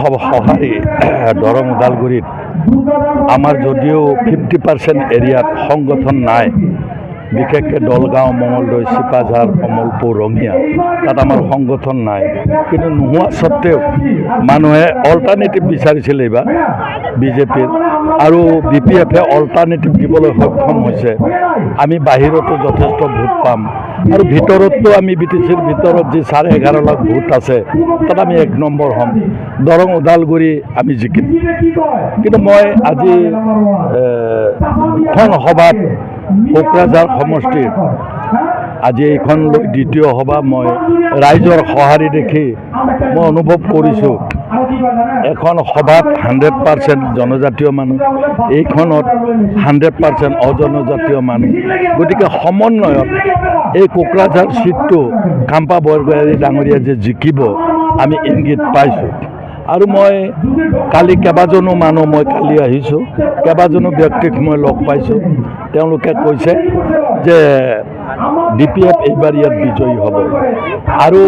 সঁহাৰি দৰং ওদালগুৰিত আমাৰ যদিও 50% এৰিয়াত সংগঠন নাই, বিশেষকৈ দলগাঁও, মঙলদৈ, চিপাঝাৰ, কমলপুৰ, ৰঙিয়া তাত আমাৰ সংগঠন নাই। কিন্তু নোহোৱা স্বত্তেও মানুহে অল্টাৰনেটিভ বিচাৰিছিল এইবাৰ বিজেপিৰ, আৰু BPF অল্টাৰনেটিভ দিবলৈ সক্ষম হৈছে। আমি বাহিৰতো যথেষ্ট ভোট পাম, আৰু ভিতৰতো আমি BTCৰ ভিতৰত যি 11.5 লাখ ভোট আছে তাত আমি 1 নম্বৰ হ'ম। দৰং ওদালগুৰি আমি জিকিম। কিন্তু মই আজি দুখন সভাত কোকৰাঝাৰ সমষ্টিৰ আজি এইখন দ্বিতীয় সভা মই ৰাইজৰ সঁহাৰি দেখি মই অনুভৱ কৰিছোঁ এখন সভাত 100% জনজাতীয় মানুহ, এইখনত 100% অজনজাতীয় মানুহ। গতিকে সমন্বয়ত এই কোকৰাঝাৰ চিটটো কাম্পা বৰগোহাঁই ডাঙৰীয়া যে জিকিব আমি ইংগিত পাইছোঁ। আৰু মই কালি কেইবাজনো মানুহ, মই কালি আহিছোঁ, কেইবাজনো ব্যক্তিক মই লগ পাইছোঁ। তেওঁলোকে কৈছে যে BPF এইবাৰ ইয়াত বিজয়ী হ'ব, আৰু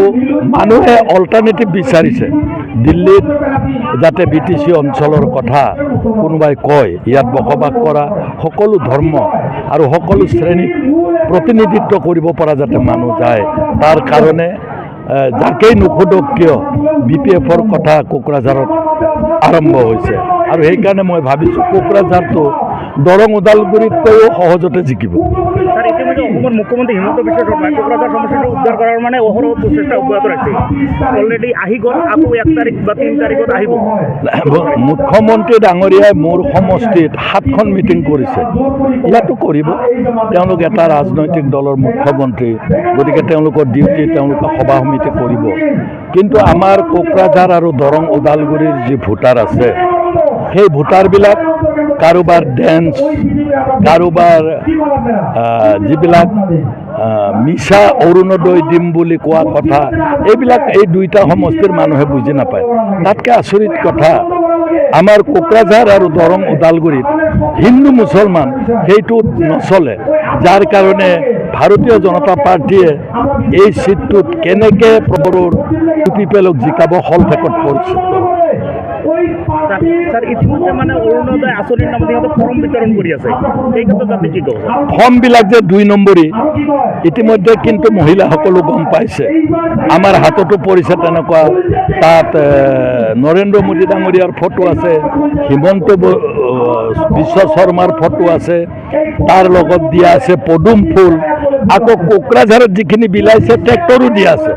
মানুহে অল্টাৰনেটিভ বিচাৰিছে। দিল্লীত যাতে BTC অঞ্চলৰ কথা কোনোবাই কয়, ইয়াত বসবাস কৰা সকলো ধৰ্ম আৰু সকলো শ্ৰেণীক প্ৰতিনিধিত্ব কৰিব পৰা যাতে মানুহ যায়, তাৰ কাৰণে যাকেই নুসুধক কিয় BPFৰ কথা কোকৰাঝাৰত আৰম্ভ হৈছে। আৰু সেইকাৰণে মই ভাবিছোঁ কোকৰাঝাৰটো দৰং ওদালগুৰিতকৈও সহজতে জিকিব। স্যাৰ, ইতিমধ্যে অসমৰ মুখ্যমন্ত্ৰী হিমন্ত বিশ্ব শৰ্মাই কোকৰাঝাৰ সমষ্টিটো উদ্ধাৰ কৰাৰ মানে অহৰহ প্ৰচেষ্টা অব্যাহত ৰাখিছে। অলৰেডি আহি গ'ল, আকৌ 1 তাৰিখ বা 3 তাৰিখত আহিব। মুখ্যমন্ত্ৰী ডাঙৰীয়াই মোৰ সমষ্টিত 7খন মিটিং কৰিছে, ইয়াতো কৰিব। তেওঁলোক এটা ৰাজনৈতিক দলৰ মুখ্যমন্ত্ৰী, গতিকে তেওঁলোকৰ ডিউটি তেওঁলোকে সভা সমিতি কৰিব। কিন্তু আমাৰ কোকৰাঝাৰ আৰু দৰং ওদালগুৰিৰ যি ভোটাৰ আছে, সেই ভোটাৰবিলাক কাৰোবাৰ ডেন্স, কাৰোবাৰ যিবিলাক মিছা অৰুণোদয় দিম বুলি কোৱা কথা, এইবিলাক এই দুইটা সমষ্টিৰ মানুহে বুজি নাপায়। তাতকৈ আচৰিত কথা, আমাৰ কোকৰাঝাৰ আৰু দৰং ওদালগুৰিত হিন্দু মুছলমান সেইটো নচলে, যাৰ কাৰণে ভাৰতীয় জনতা পাৰ্টীয়ে এই চিটটোত কেনেকৈ প্ৰবৰৰ পিপলক জিকাব হলফেকত পৰিছে। স্যাৰ, ইতিমধ্যে মানে অৰুণোদয় আঁচনিৰ নামত সিহঁতে ফৰ্ম বিতৰণ কৰি আছে, এই ক্ষেত্ৰত আপুনি কি ক'ব? ফৰ্মবিলাক যে 2 নম্বৰী, ইতিমধ্যে কিন্তু মহিলাসকলো গম পাইছে। আমাৰ হাততো পৰিছে তেনেকুৱা, তাত নৰেন্দ্ৰ মোদী ডাঙৰীয়াৰ ফটো আছে, হিমন্ত বিশ্ব শৰ্মাৰ ফটো আছে, তাৰ লগত দিয়া আছে পদুম ফুল, আকৌ কোকৰাঝাৰত যিখিনি বিলাইছে ট্ৰেক্টৰো দিয়া আছে।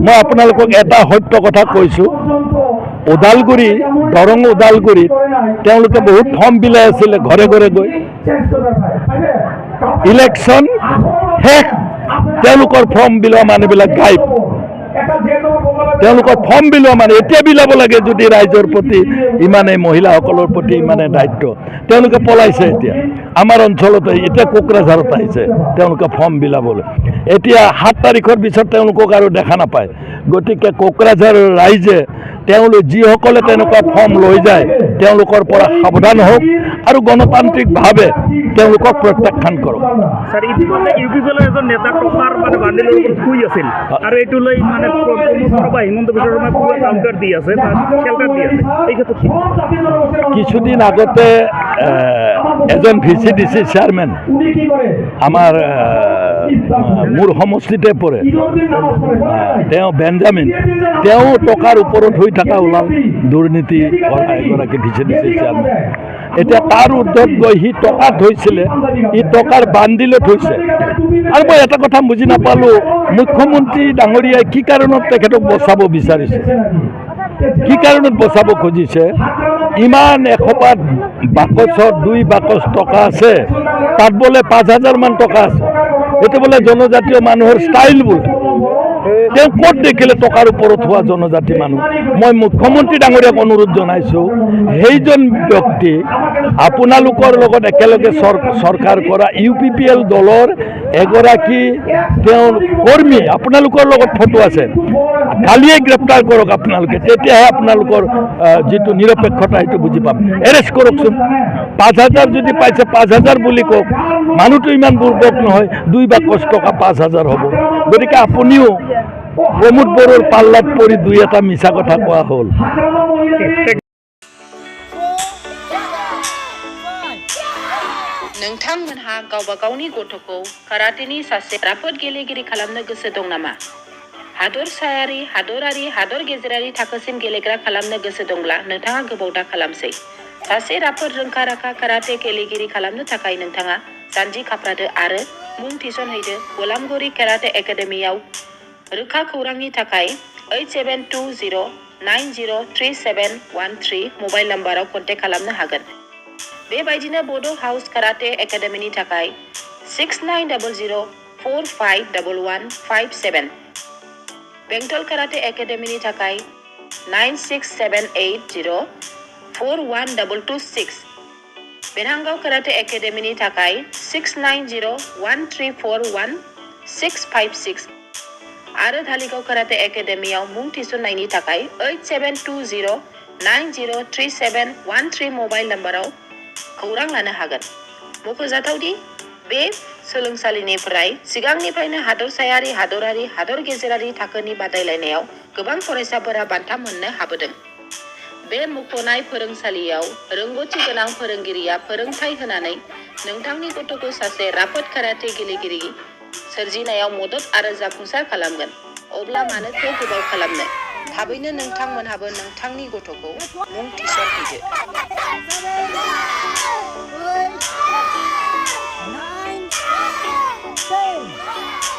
মই আপোনালোকক এটা সত্য কথা কৈছোঁ, ওদালগুৰি, দৰং ওদালগুৰিত তেওঁলোকে বহুত ফৰ্ম বিলাই আছিলে ঘৰে ঘৰে গৈ। ইলেকশ্যন শেষ, তেওঁলোকৰ ফৰ্ম বিলোৱা মানুহবিলাক গায়ব। তেওঁলোকৰ ফৰ্ম বিলোৱা মানে এতিয়া বিলাব লাগে, যদি ৰাইজৰ প্ৰতি ইমানে, মহিলাসকলৰ প্ৰতি ইমানে দায়িত্ব, তেওঁলোকে পলাইছে। এতিয়া আমাৰ অঞ্চলতে, এতিয়া কোকৰাঝাৰত আহিছে তেওঁলোকে ফৰ্ম বিলাবলৈ। এতিয়া 7 তাৰিখৰ পিছত তেওঁলোকক আৰু দেখা নাপায়। গতিকে কোকৰাঝাৰৰ ৰাইজে যিসকলে তেনেকুৱা ফৰ্ম লৈ যায় তেওঁলোকৰ পৰা সাৱধান হওক, আৰু গণতান্ত্ৰিকভাৱে তেওঁলোকক প্ৰত্যাখ্যান কৰক। স্যাৰ, ইতিমধ্যে UPPৰ এজন নেতা টকাৰ মানে বান্দিলৰ ওপৰত শুই আছিল, আৰু এইটো লৈ মানে বা হিমন্ত বিশ্ব শৰ্মাই পুৰা কাউণ্টাৰ দি আছে বা শেল্টাৰ দি আছে, এই ক্ষেত্ৰত কিছুদিন আগতে এজন VCDC চেয়াৰমেন, আমাৰ মোৰ সমষ্টিতে পৰে, তেওঁ বেঞ্জামিন, তেওঁ টকাৰ ওপৰত হৈ থকা ওলাল, দুৰ্নীতি কৰা এগৰাকী VCDC চেয়াৰমেন। এতিয়া তাৰ উৰ্ধত গৈ সি টকা থৈছিলে, ই টকাৰ বান্দিলত থৈছে। আৰু মই এটা কথা বুজি নাপালোঁ, মুখ্যমন্ত্ৰী ডাঙৰীয়াই কি কাৰণত তেখেতক বচাব বিচাৰিছে, কি কাৰণত বচাব খুজিছে? ইমান এসোপাত বাকচত 2 বাকচ টকা আছে, তাত বোলে 5,000 মান টকা আছে। এইটো বোলে জনজাতীয় মানুহৰ ষ্টাইল বোলে। তেওঁ ক'ত দেখিলে টকাৰ ওপৰত হোৱা জনজাতি মানুহ? মই মুখ্যমন্ত্ৰী ডাঙৰীয়াক অনুৰোধ জনাইছোঁ, সেইজন ব্যক্তি আপোনালোকৰ লগত একেলগে চৰকাৰ কৰা UPPL দলৰ এগৰাকী তেওঁৰ কৰ্মী, আপোনালোকৰ লগত ফটো আছে, কালিয়ে গ্ৰেপ্তাৰ কৰক আপোনালোকে, তেতিয়াহে আপোনালোকৰ যিটো নিৰপেক্ষতা সেইটো বুজি পাম। এৰেষ্ট কৰকচোন, 5,000 যদি পাইছে 5,000 বুলি কওক। মানুহটো ইমান দুৰ্বল নহয়, 2 বাকচ টকা 5,000 হ'ব। গতিকে আপুনিও प्रमोद बरोर पाल्लात परि दुई एटा मिছা কথা কোৱা হ'ল नोंथांमोनहा गावबा गावनि गथ'खौ काराटेनि सासे राफोद गेलेगिरि खालामनो गोसो दं नामा? हादरसायारि, हादरारि, हादर गेजेरारि थाखोसिम गेलेग्रा खालामनो गोसो दंब्ला नोंथाङा गोबाव दा खालामसै। सासे राफोद रोंखा-राखा काराटे गेलेगिरि खालामनो थाखाय नोंथाङा जानजि खाफ्रादो आरो मुं थिसनहैदो गलामगुरि काराटे एकाडेमियाव। रोखा खौरांनि थाखाय 8720903713 मबाइल नाम्बाराव कन्टेक्ट खालामनो हागोन। बेबायदिनो बड' हाउस काराटे एकाडेमिनि थाखाय 6900451157, बेंटल काराटे एकाडेमिनि थाखाय 9678041226, बेरहांगाव काराटे एकाडेमिनि थाखाय 6901341656 आरो धालिगाव काराटे एकाडेमियाव मुं थिसननायनि थाखाय 8720903713 मबाइल नाम्बाराव खौरां लानो हागोन। मख'जाथावदि बे सोलोंसालिनिफ्राय सिगांनिफ्रायनो हादरसायारि, हादरारि, हादर गेजेरारि थाखोनि बादायलायनायाव गोबां फरायसाफोरा बान्था मोननो हाबोदों। बे मुंख'नाय फोरोंसालियाव रोंग'थि गोनां फोरोंगिरिया फोरोंथाय होनानै नोंथांनि गथ'खौ सासे राफोद काराटे गेलेगिरि सोरजिनायाव मदद आरो जाफुंसार खालामगोन। अब्ला मानोथो गोबाव खालामनो? थाबैनो नोंथांमोनहाबो नोंथांनि गथ'खौ मुं थिसनहैदो। 9, 10.